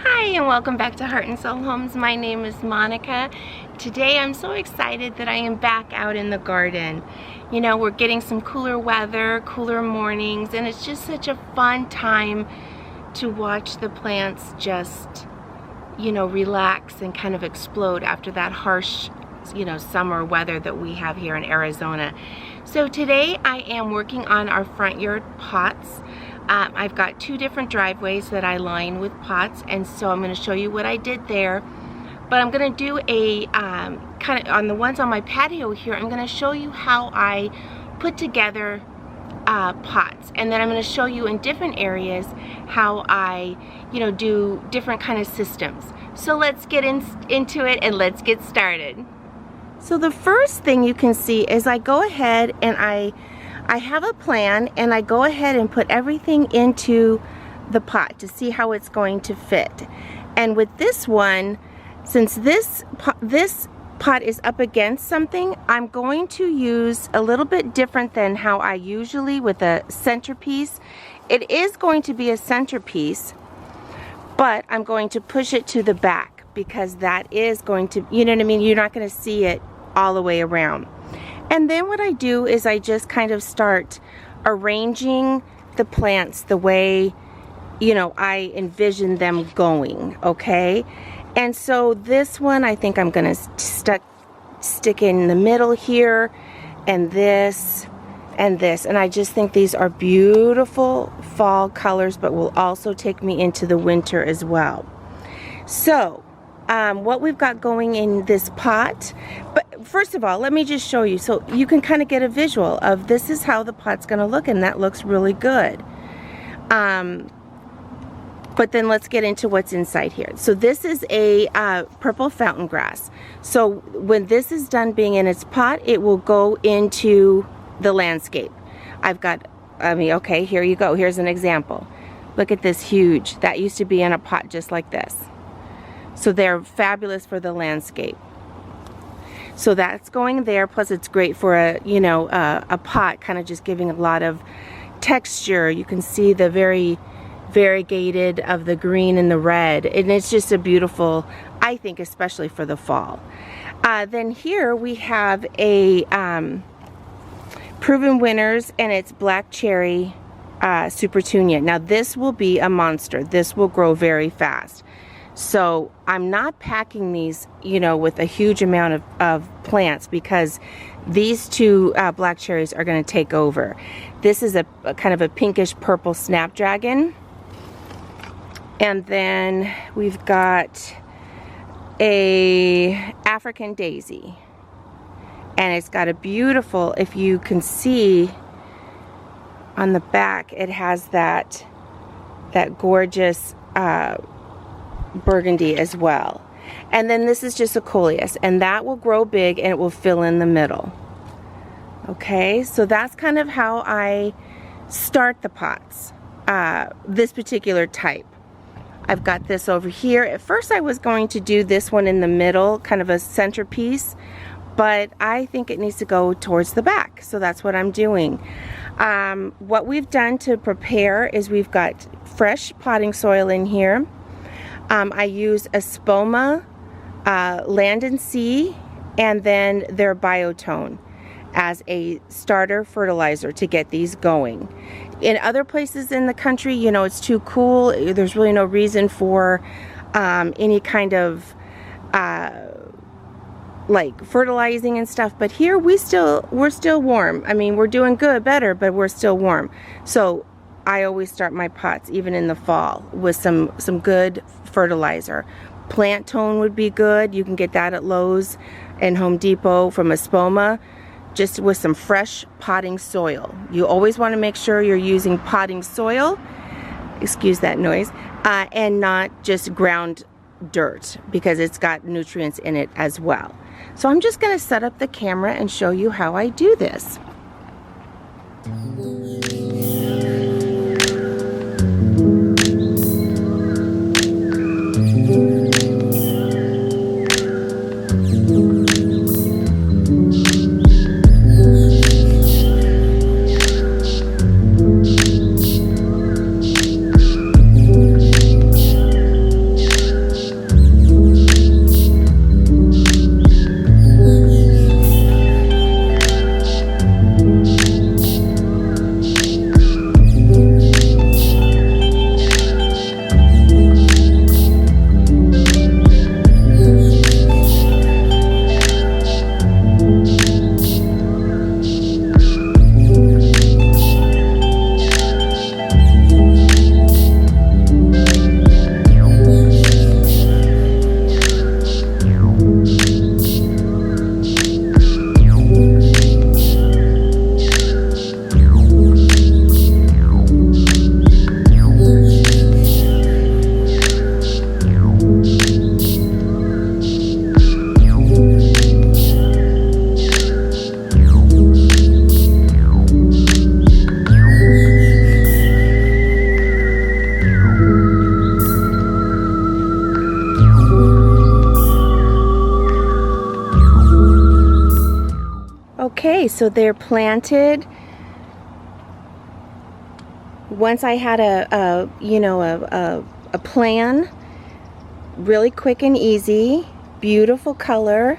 Hi and welcome back to Heart and Soul Homes. My name is Monica. Today I'm so excited that I am back out in the garden. You know, we're getting some cooler weather, cooler mornings, and it's just such a fun time to watch the plants just, you know, relax and kind of explode after that harsh, you know, summer weather that we have here in Arizona. So today I am working on our front yard pots. I've got two different driveways that I line with pots, and so I'm going to show you what I did there. But I'm going to do a kind of on the ones on my patio here. I'm going to show you how I put together pots, and then I'm going to show you in different areas how I, you know, do different kind of systems. So let's get into it and let's get started. So the first thing you can see is I go ahead and I have a plan, and I go ahead and put everything into the pot to see how it's going to fit. And with this one, since this pot is up against something, I'm going to use a little bit different than how I usually with a centerpiece. It is going to be a centerpiece, but I'm going to push it to the back because that is going to, you know what I mean? You're not going to see it all the way around. And then what I do is I just kind of start arranging the plants the way, you know, I envision them going, okay? And so this one I think I'm gonna stick in the middle here, and this and this. And I just think these are beautiful fall colors, but will also take me into the winter as well. So what we've got going in this pot, but first of all, let me just show you so you can kind of get a visual of this is how the pot's going to look, and that looks really good. But then let's get into what's inside here. So this is a purple fountain grass. So when this is done being in its pot, it will go into the landscape. Okay, here you go. Here's an example. Look at this huge. That used to be in a pot just like this. So they're fabulous for the landscape. So that's going there, plus it's great for a, you know, a pot, kind of just giving a lot of texture. You can see the very variegated of the green and the red, and it's just a beautiful, I think, especially for the fall. Then here we have a Proven Winners, and it's Black Cherry Super Tunia. Now this will be a monster. This will grow very fast. So I'm not packing these, you know, with a huge amount of plants, because these two black cherries are going to take over. This is a kind of a pinkish purple snapdragon. And then we've got a African daisy. And it's got a beautiful, if you can see on the back, it has that gorgeous burgundy as well. And then this is just a coleus, and that will grow big and it will fill in the middle. Okay, so that's kind of how I start the pots, this particular type. I've got this over here. At first I was going to do this one in the middle, kind of a centerpiece, but I think it needs to go towards the back, so that's what I'm doing. What we've done to prepare is we've got fresh potting soil in here. I use Espoma, Land and Sea, and then their Biotone as a starter fertilizer to get these going. In other places in the country, you know, it's too cool. There's really no reason for any kind of like fertilizing and stuff. But here we're still warm. I mean, we're doing better, but we're still warm. So I always start my pots, even in the fall, with some good fertilizer. Plant Tone would be good. You can get that at Lowe's and Home Depot from Espoma, just with some fresh potting soil. You always want to make sure you're using potting soil, excuse that noise, and not just ground dirt, because it's got nutrients in it as well. So I'm just going to set up the camera and show you how I do this. So they're planted. Once I had a plan, really quick and easy, beautiful color.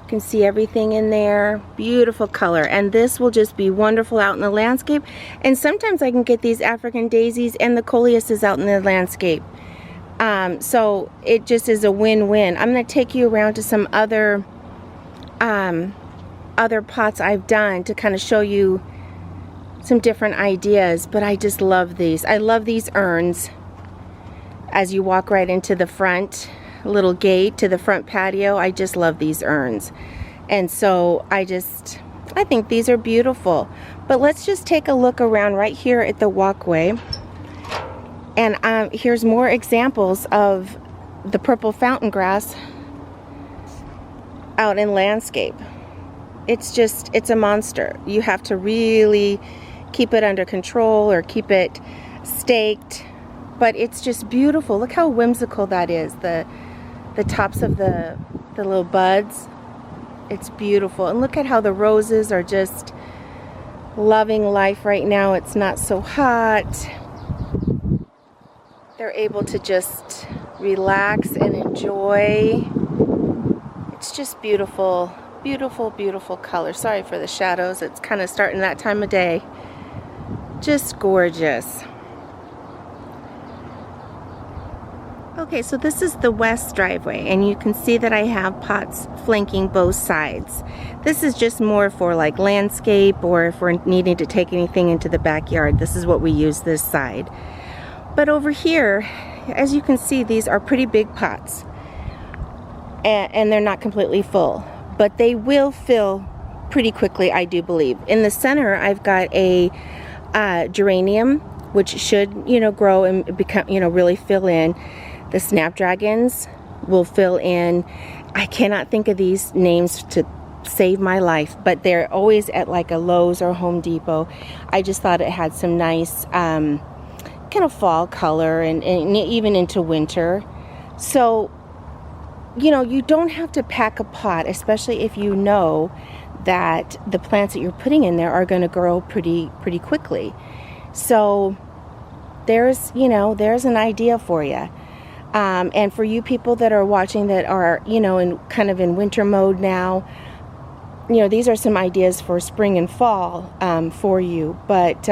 You can see everything in there, beautiful color. And this will just be wonderful out in the landscape. And sometimes I can get these African daisies and the coleuses out in the landscape. So it just is a win-win. I'm going to take you around to some other pots I've done to kind of show you some different ideas, but I just love these. I love these urns as you walk right into the front little gate to the front patio. I just love these urns. And so I think these are beautiful. But let's just take a look around right here at the walkway. And here's more examples of the purple fountain grass out in landscape. It's a monster. You have to really keep it under control or keep it staked. But it's just beautiful. Look how whimsical that is. The tops of the little buds. It's beautiful. And look at how the roses are just loving life right now. It's not so hot. They're able to just relax and enjoy. It's just beautiful. Beautiful, beautiful color. Sorry for the shadows. It's kind of starting that time of day. Just gorgeous. Okay, so this is the west driveway, and you can see that I have pots flanking both sides. This is just more for like landscape, or if we're needing to take anything into the backyard. This is what we use this side. But over here, as you can see, these are pretty big pots, and they're not completely full, but they will fill pretty quickly, I do believe. In the center, I've got a geranium, which should, grow and become, really fill in. The snapdragons will fill in. I cannot think of these names to save my life, but they're always at like a Lowe's or Home Depot. I just thought it had some nice kind of fall color and even into winter. So, you don't have to pack a pot, especially if you know that the plants that you're putting in there are going to grow pretty quickly. So there's an idea for you. And for you people that are watching that are, in kind of in winter mode now, these are some ideas for spring and fall for you. But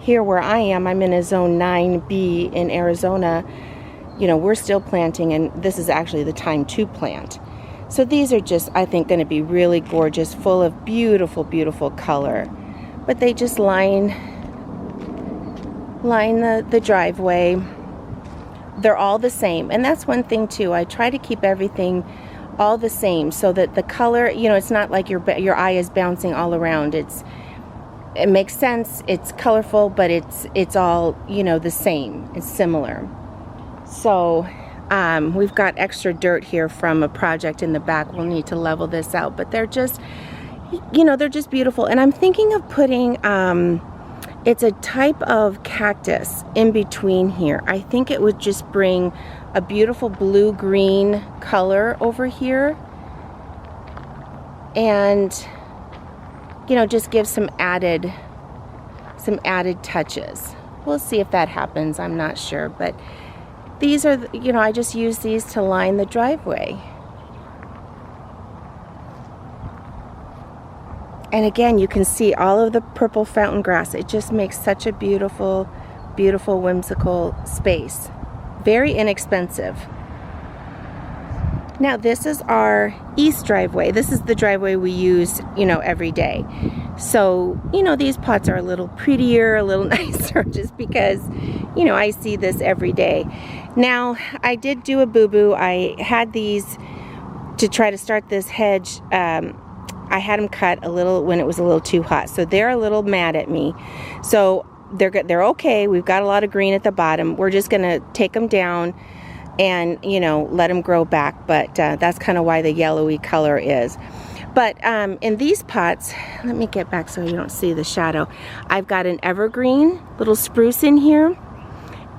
here where I am, I'm in a zone 9B in Arizona. We're still planting, and this is actually the time to plant. So these are just, I think, going to be really gorgeous, full of beautiful, beautiful color. But they just line the driveway. They're all the same, and that's one thing too. I try to keep everything all the same so that the color, it's not like your eye is bouncing all around. It makes sense. It's colorful, but it's all the same. It's similar. So we've got extra dirt here from a project in the back. We'll need to level this out, but they're just they're just beautiful. And I'm thinking of putting it's a type of cactus in between here. I think it would just bring a beautiful blue-green color over here, and just give some added touches. We'll see if that happens. I'm not sure, but these are I just use these to line the driveway. And again, you can see all of the purple fountain grass. It just makes such a beautiful, beautiful, whimsical space. Very inexpensive. Now this is our east driveway. This is the driveway we use, every day. So, these pots are a little prettier, a little nicer, just because, I see this every day. Now, I did do a boo-boo. I had these to try to start this hedge. I had them cut a little when it was a little too hot, so they're a little mad at me. So they're okay. We've got a lot of green at the bottom. We're just gonna take them down and let them grow back. But that's kind of why the yellowy color is. But in these pots, let me get back so you don't see the shadow. I've got an evergreen little spruce in here,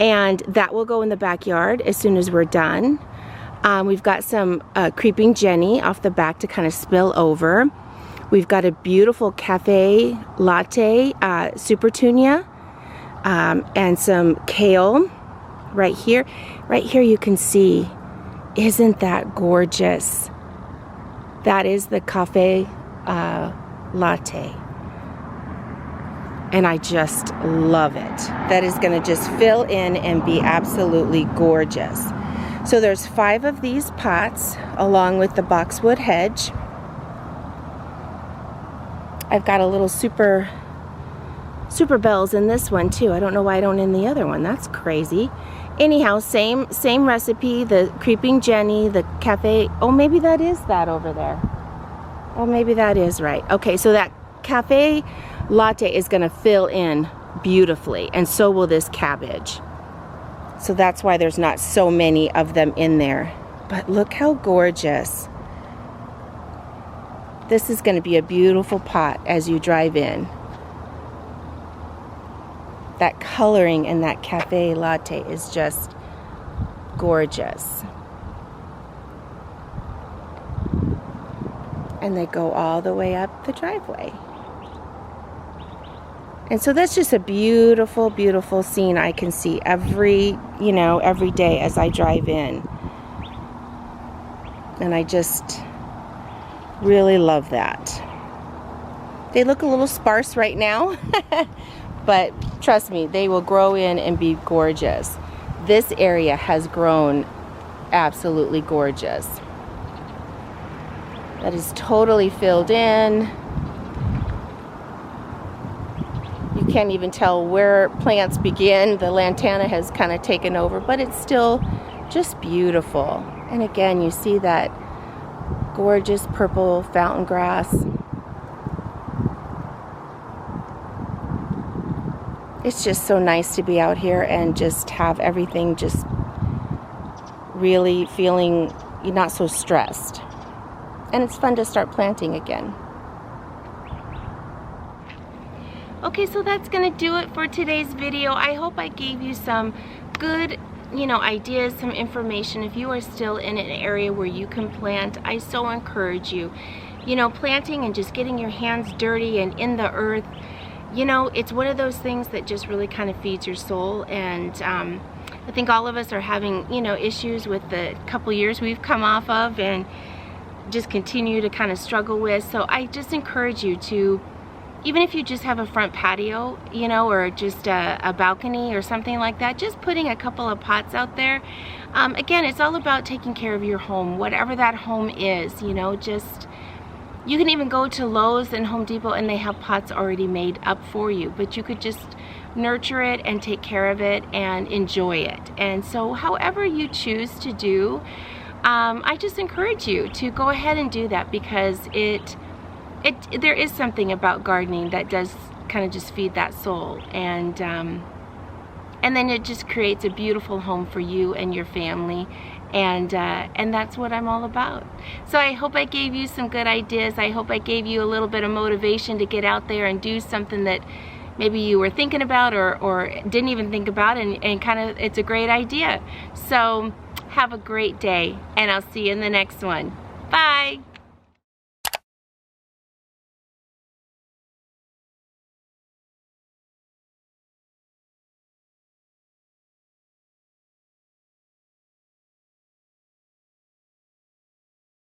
and that will go in the backyard as soon as we're done. We've got some creeping Jenny off the back to kind of spill over. We've got a beautiful cafe latte, super tunia, and some kale right here. Right here you can see, isn't that gorgeous? That is the cafe latte. And I just love it. That is gonna just fill in and be absolutely gorgeous. So there's 5 of these pots along with the boxwood hedge. I've got a little super bells in this one too. I don't know why I don't in the other one. That's crazy. Anyhow, same recipe, the creeping Jenny, the cafe. Oh, maybe that is that over there. Oh, maybe that is right. Okay, so that cafe latte is gonna fill in beautifully, and so will this cabbage. So that's why there's not so many of them in there. But look how gorgeous. This is gonna be a beautiful pot as you drive in. That coloring in that cafe latte is just gorgeous. And they go all the way up the driveway. And so that's just a beautiful, beautiful scene I can see every day as I drive in. And I just really love that. They look a little sparse right now, but trust me, they will grow in and be gorgeous. This area has grown absolutely gorgeous. That is totally filled in. You can't even tell where plants begin. The lantana has kind of taken over, but it's still just beautiful. And again, you see that gorgeous purple fountain grass. It's just so nice to be out here and just have everything just really feeling you're not so stressed. And it's fun to start planting again. Okay, so that's gonna do it for today's video. I hope I gave you some good, ideas, some information. If you are still in an area where you can plant, I so encourage you. Planting and just getting your hands dirty and in the earth, it's one of those things that just really kind of feeds your soul. And I think all of us are having, issues with the couple years we've come off of and just continue to kind of struggle with. So I just encourage you to, even if you just have a front patio, or just a balcony or something like that, just putting a couple of pots out there. Again, it's all about taking care of your home, whatever that home is, just, you can even go to Lowe's and Home Depot and they have pots already made up for you, but you could just nurture it and take care of it and enjoy it. And so however you choose to do, I just encourage you to go ahead and do that, because there is something about gardening that does kind of just feed that soul, and then it just creates a beautiful home for you and your family, and that's what I'm all about. So I hope I gave you some good ideas. I hope I gave you a little bit of motivation to get out there and do something that maybe you were thinking about or didn't even think about, and kind of it's a great idea. So have a great day, and I'll see you in the next one. Bye.